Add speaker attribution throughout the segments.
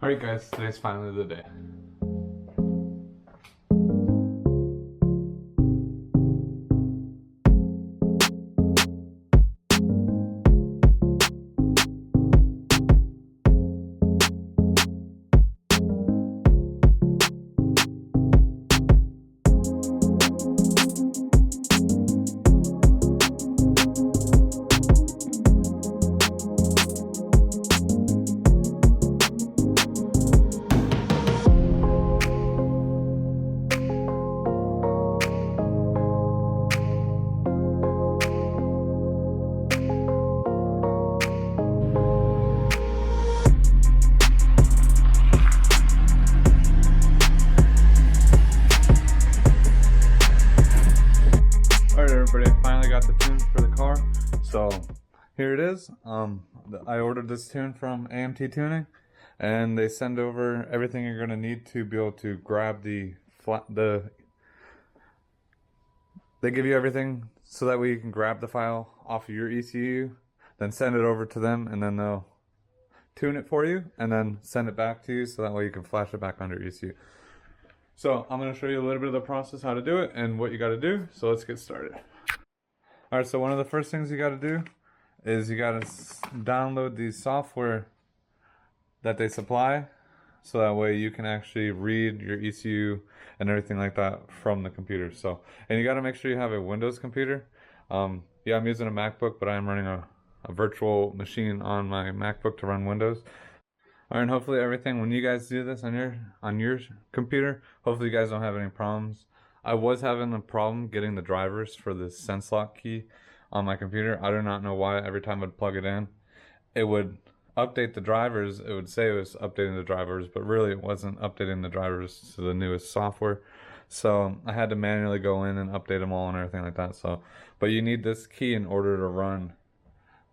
Speaker 1: Alright guys, today's finally the day. Alright everybody, I finally got the tune for the car. So here it is. I ordered this tune from AMT Tuning, and they send over everything you're gonna need to be able to grab they give you everything so that way you can grab the file off of your ECU, then send it over to them, and then they'll tune it for you and then send it back to you so that way you can flash it back on your ECU. So I'm going to show you a little bit of the process, how to do it and what you got to do. So let's get started. Alright, so one of the first things you got to do is you got to download the software that they supply, so that way you can actually read your ECU and everything like that from the computer. So, and you got to make sure you have a Windows computer. Yeah, I'm using a MacBook, but I'm running a virtual machine on my MacBook to run Windows. Alright, and hopefully everything, when you guys do this on your computer, hopefully you guys don't have any problems. I was having a problem getting the drivers for the sense lock key on my computer. I do not know why. Every time I'd plug it in, it would update the drivers. It would say it was updating the drivers, but really it wasn't updating the drivers to the newest software. So I had to manually go in and update them all and everything like that. So, but you need this key in order to run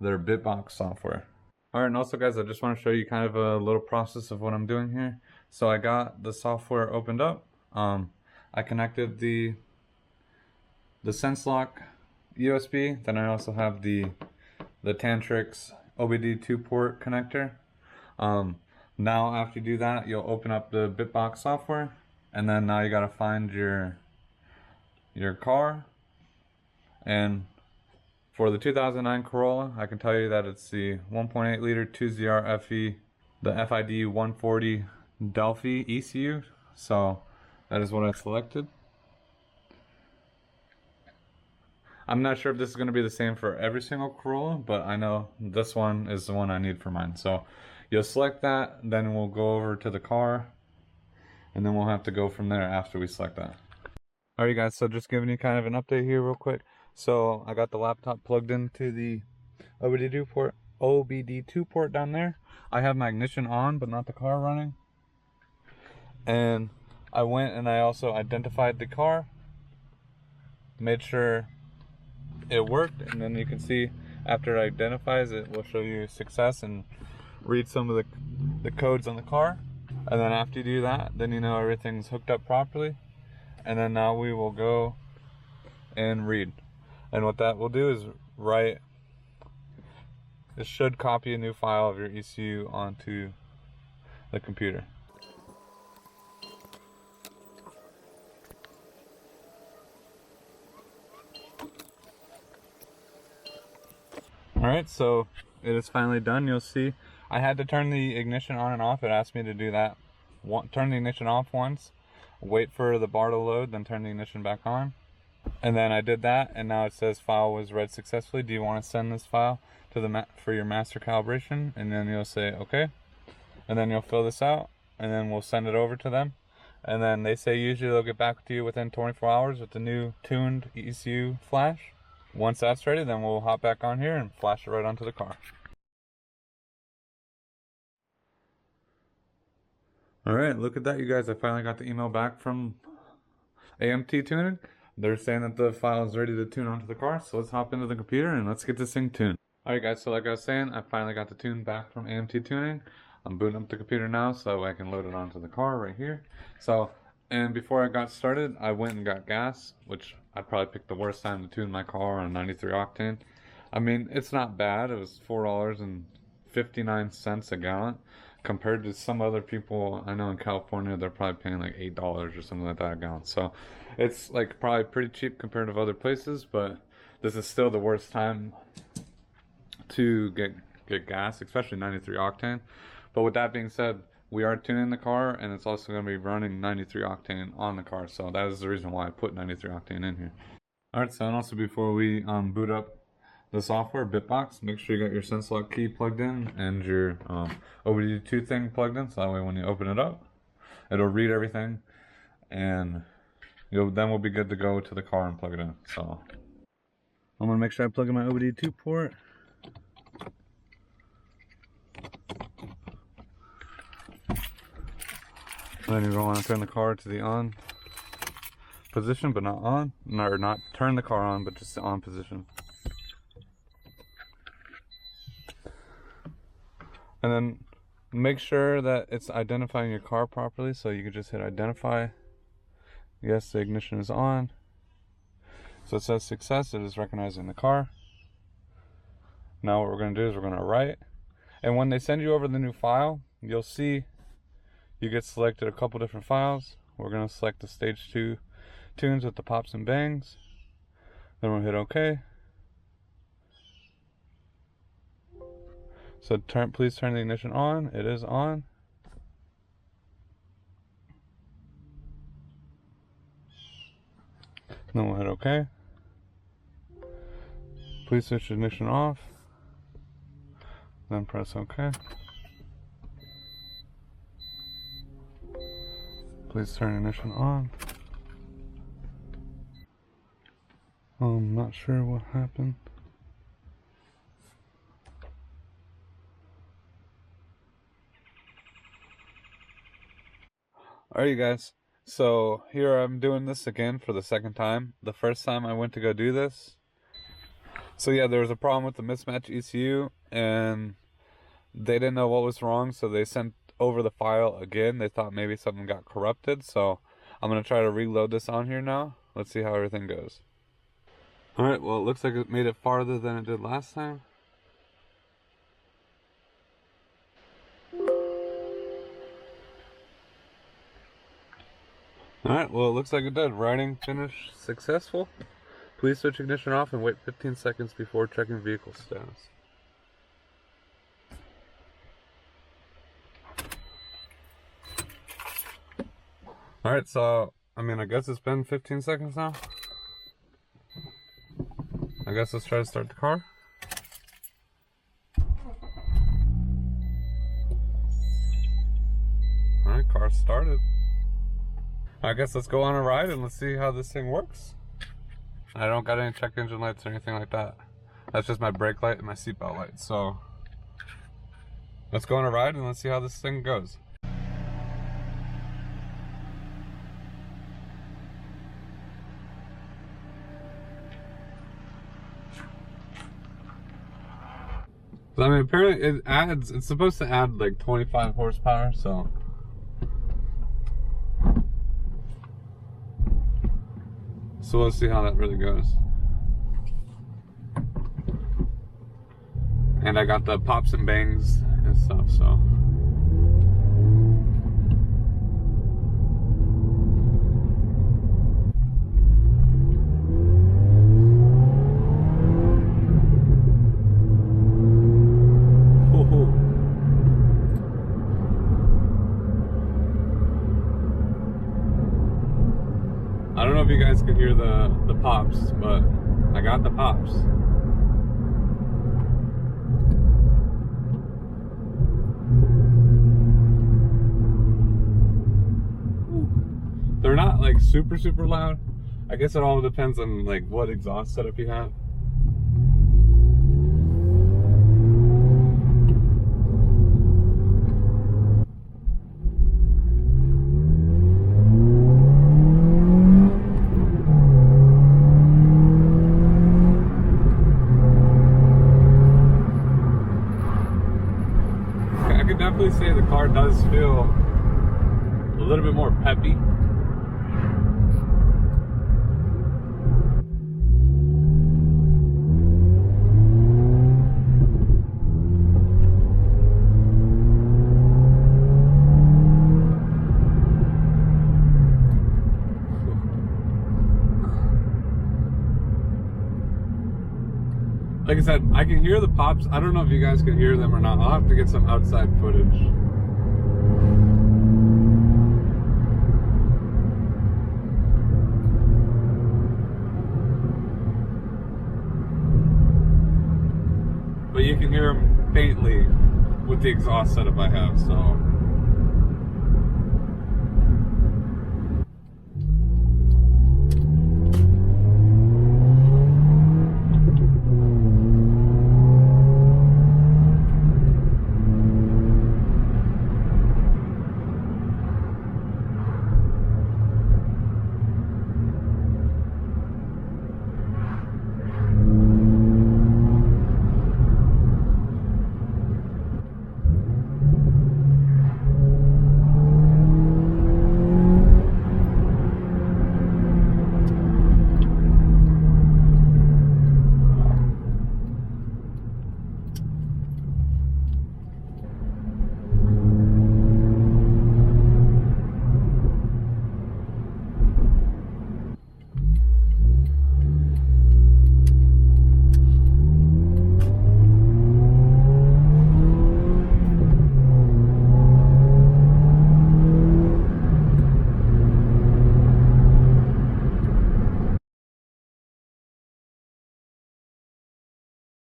Speaker 1: their Bitbox software. Alright, and also guys, I just want to show you kind of a little process of what I'm doing here. So I got the software opened up. I connected the SenseLock USB. Then I also have the Tantrix OBD2 port connector. Now after you do that, you'll open up the Bitbox software, and then now you gotta find your car. And for the 2009 Corolla, I can tell you that it's the 1.8 liter 2ZR FE, the FID 140 Delphi ECU. So that is what I selected. I'm not sure if this is going to be the same for every single Corolla, but I know this one is the one I need for mine. So you'll select that, then we'll go over to the car, and then we'll have to go from there after we select that. Alright guys, so just giving you kind of an update here real quick. So I got the laptop plugged into the OBD2 port down there. I have my ignition on, but not the car running. And I went and I also identified the car, made sure it worked, and then you can see after it identifies, it will show you success and read some of the codes on the car. And then after you do that, then you know everything's hooked up properly. And then now we will go and read. And what that will do is it should copy a new file of your ECU onto the computer. Alright, so it is finally done. You'll see I had to turn the ignition on and off. It asked me to do that. Turn the ignition off once, wait for the bar to load, then turn the ignition back on. And then I did that, and now it says file was read successfully. Do you want to send this file to for your master calibration? And then you'll say okay, and then you'll fill this out, and then we'll send it over to them. And then they say usually they'll get back to you within 24 hours with the new tuned ECU flash. Once that's ready, then we'll hop back on here and flash it right onto the car. Alright, look at that you guys. I finally got the email back from AMT Tuning. They're saying that the file is ready to tune onto the car, so let's hop into the computer and let's get this thing tuned. Alright guys, so like I was saying, I finally got the tune back from AMT Tuning. I'm booting up the computer now so I can load it onto the car right here. So, and before I got started, I went and got gas, which I probably picked the worst time to tune my car on 93 octane. I mean, it's not bad. It was $4.59 a gallon. compared to some other people I know in California, they're probably paying like $8 or something like that a gallon. So it's like probably pretty cheap compared to other places, but this is still the worst time to get gas, especially 93 octane. But with that being said, we are tuning the car, and it's also going to be running 93 octane on the car. So that is the reason why I put 93 octane in here. All right, so and also before we boot up the software, Bitbox, make sure you got your SenseLock key plugged in and your OBD2 thing plugged in, so that way when you open it up, it'll read everything, and then we'll be good to go to the car and plug it in. So I'm gonna make sure I plug in my OBD2 port. Then you're going to turn the car to the on position, but not on, or not turn the car on, but just the on position. And then make sure that it's identifying your car properly, so you can just hit identify. Yes, the ignition is on. So it says success, it is recognizing the car. Now what we're going to do is we're going to write. And when they send you over the new file, you'll see you get selected a couple different files. We're going to select the stage 2 tunes with the pops and bangs. Then we'll hit OK. So please turn the ignition on. It is on. Then we'll hit OK. Please switch ignition off. Then press OK. Please turn ignition on. I'm not sure what happened. Alright, you guys. So here I'm doing this again for the second time. The first time I went to go do this. So yeah, there was a problem with the mismatch ECU, and they didn't know what was wrong, so they sent over the file again. They thought maybe something got corrupted, so I'm going to try to reload this on here now. Let's see how everything goes. Alright, well it looks like it made it farther than it did last time. Alright, well it looks like it did. Writing finish successful. Please switch ignition off and wait 15 seconds before checking vehicle status. Alright, so, I guess it's been 15 seconds now. I guess let's try to start the car. Alright, car started. I guess let's go on a ride and let's see how this thing works. I don't got any check engine lights or anything like that. That's just my brake light and my seatbelt light. So, let's go on a ride and let's see how this thing goes. Apparently it's supposed to add like 25 horsepower, so. So let's see how that really goes. And I got the pops and bangs and stuff, so. I don't know if you guys can hear the pops, but I got the pops. They're not like super loud. I guess it all depends on like what exhaust setup you have. Definitely say the car does feel a little bit more peppy.
Speaker 2: Like I said, I can hear the pops. I don't know if you guys can hear them or not. I'll have to get some outside footage. But you can hear them faintly with the exhaust setup I have, so